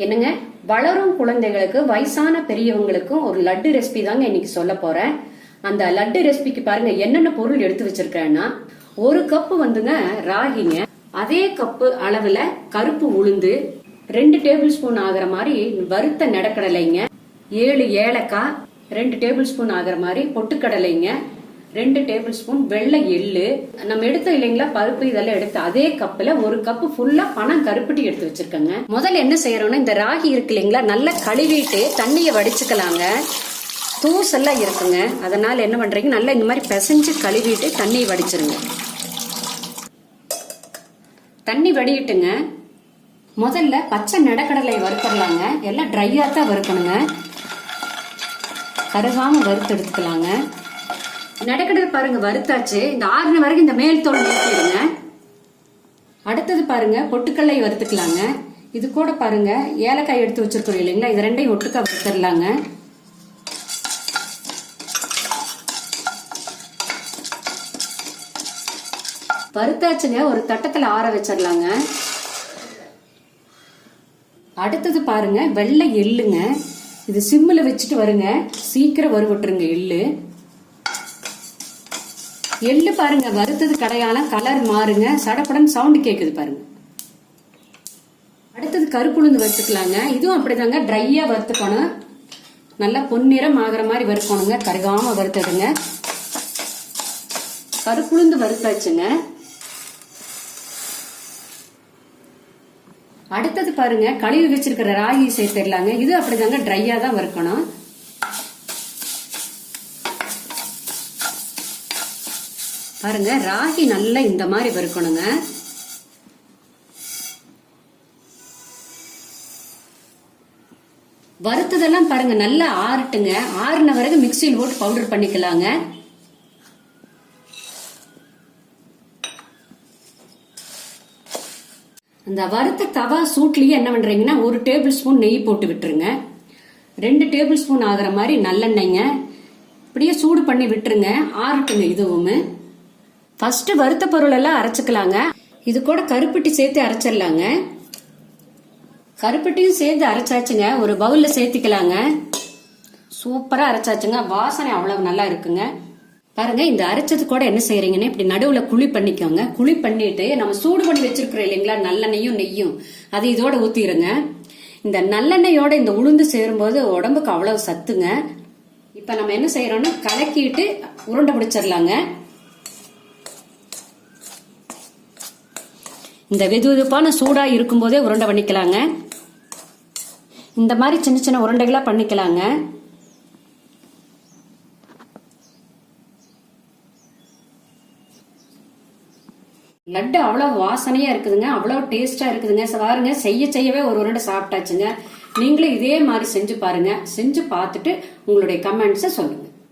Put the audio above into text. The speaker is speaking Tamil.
என்னங்க, வளரும் குழந்தைகளுக்கு வயசான பெரியவங்களுக்கும் ஒரு லட்டு ரெசிபி தாங்க இன்னைக்கு சொல்ல போறேன். அந்த லட்டு ரெசிபிக்கு பாருங்க என்னென்ன பொருள் எடுத்து வச்சிருக்கேன்னா, ஒரு கப்பு வந்துங்க ராகிங்க, அதே கப்பு அளவுல கருப்பு உளுந்து, 2 டேபிள் ஸ்பூன் ஆகிற மாதிரி வறுத்த நெடக்கடலைங்க, 7 ஏலக்காய், 2 டேபிள் ஸ்பூன் ஆகிற மாதிரி பொட்டுக்கடலைங்க, 2 டேபிள் ஸ்பூன் வெள்ளை எள்ளு, நம்ம எடுத்த இல்லைங்களா பருப்பு, இதெல்லாம் எடுத்து அதே கப்புல ஒரு கப்பு ஃபுல்லா பனம் கருப்பட்டி எடுத்து வச்சிருக்கேங்க. முதல்ல என்ன செய்யறோம்னா, இந்த ராகி இருக்கு இல்லைங்களா, நல்லா கழுவிட்டு தண்ணியை வடிச்சுக்கலாங்க. தூசெல்லாம் இருக்குங்க, அதனால என்ன பண்றீங்க, நல்லா இந்த மாதிரி பிசைஞ்சு கழுவிட்டு தண்ணியை வடிச்சிருங்க. தண்ணி வடிட்டுங்க. முதல்ல பச்சை நெடக்கடலை வறுத்துடலாங்க. எல்லாம் ட்ரையா தான் வறுக்கணுங்க, கருகாம வறுத்து எடுத்துக்கலாங்க. நெடக்கடலை பாருங்க வறுத்தாச்சு. இந்த 6 வரைக்கும் இந்த மேல் தோல் நீக்கிடுங்க. அடுத்தது பாருங்க பொட்டுக்கடலை வறுத்துக்கலாங்க. இது கூட பாருங்க ஏலக்காய் எடுத்து வச்சிருக்கோம் இல்லைங்களா, இது ரெண்டையும் ஒட்டுக்கா வறுத்துடலாங்க. வறுத்தாச்சுங்க, ஒரு தட்டத்துல ஆற வச்சிடலாங்க. அடுத்தது பாருங்க வெள்ளை எள்ளுங்க, இது சிம்மில் வச்சுட்டு வருங்க, சீக்கிரம் வறுவட்டுருங்க. எள்ளு பாருங்க வறுத்தது கடையால கலர் மாறுங்க, சடப்படன் சவுண்ட் கேக்குது பாருங்க. அடுத்தது கருப்புளுந்து வறுத்துக்கலாங்க. இதுவும் அப்படிதாங்க, ட்ரையா வறுத்துக்கணும், நல்லா பொன்னிறம் ஆகிற மாதிரி வறுக்கணுங்க, கருகாம வறுத்துடுங்க. கருப்புளுந்து வறுத்தாச்சுங்க. அடுத்தது பாருங்க கழுவி வச்சிருக்கிற ராகி சேர்த்துடலாங்க. இது அப்படிதாங்க, ட்ரையா தான் வறுக்கணும். பாருங்க ராகி நல்லா இந்த மாதிரி வறுக்கணுங்க. வறுத்ததெல்லாம் பாருங்க நல்லா ஆறட்டுங்க. ஆறுன வரைக்கும் மிக்சியில் போட்டு பவுடர் பண்ணிக்கலாங்க. அந்த வறுத்த தவா சூட்லயே என்ன பண்றீங்கன்னா, 1 டேபிள் ஸ்பூன் நெய் போட்டு விட்டுருங்க. 2 டேபிள் ஸ்பூன் ஆகிற மாதிரி நல்லெண்ணெய்ங்க, இப்படியே சூடு பண்ணி விட்டுருங்க. ஆறட்டுங்க. இதுவும் ஃபர்ஸ்ட் வறுத்த பொருள் எல்லாம் அரைச்சுக்கலாங்க. இது கூட கருப்பட்டி சேர்த்து அரைச்சிடலாங்க. கருப்பட்டியும் சேர்த்து அரைச்சாச்சுங்க, ஒரு பவுல்ல சேர்த்துக்கலாங்க. சூப்பரா அரைச்சாச்சுங்க, வாசனை அவ்வளவு நல்லா இருக்குங்க. பாருங்க இந்த அரைச்சது கூட என்ன செய்யறீங்கன்னு, இப்படி நடுவுல குழி பண்ணிக்கோங்க. குழி பண்ணிட்டு நம்ம சூடு பண்ணி வச்சிருக்கிறோம் இல்லைங்களா நல்லெண்ணையும் நெய்யும், அது இதோட ஊத்திடுங்க. இந்த நல்லெண்ணெயோட இந்த உளுந்து சேரும்போது உடம்புக்கு அவ்வளவு சத்துங்க. இப்ப நம்ம என்ன செய்யறோம்னா, கலக்கிட்டு உருண்டை பிடிச்சிடலாங்க. இந்த வெதுவெதுப்பான சூடா இருக்கும் போதே உருண்டை பண்ணிக்கலாங்க. இந்த மாதிரி சின்ன சின்ன உருண்டைகளா பண்ணிக்கலாங்க. லட்டு அவ்வளவு வாசனையா இருக்குதுங்க, அவ்வளவு டேஸ்டா இருக்குதுங்க. பாருங்க செய்யவே ஒரு உருண்டை சாப்பிட்டாச்சுங்க. நீங்களும் இதே மாதிரி செஞ்சு பாருங்க. செஞ்சு பார்த்துட்டு உங்களுடைய கமெண்ட்ஸை சொல்லுங்க.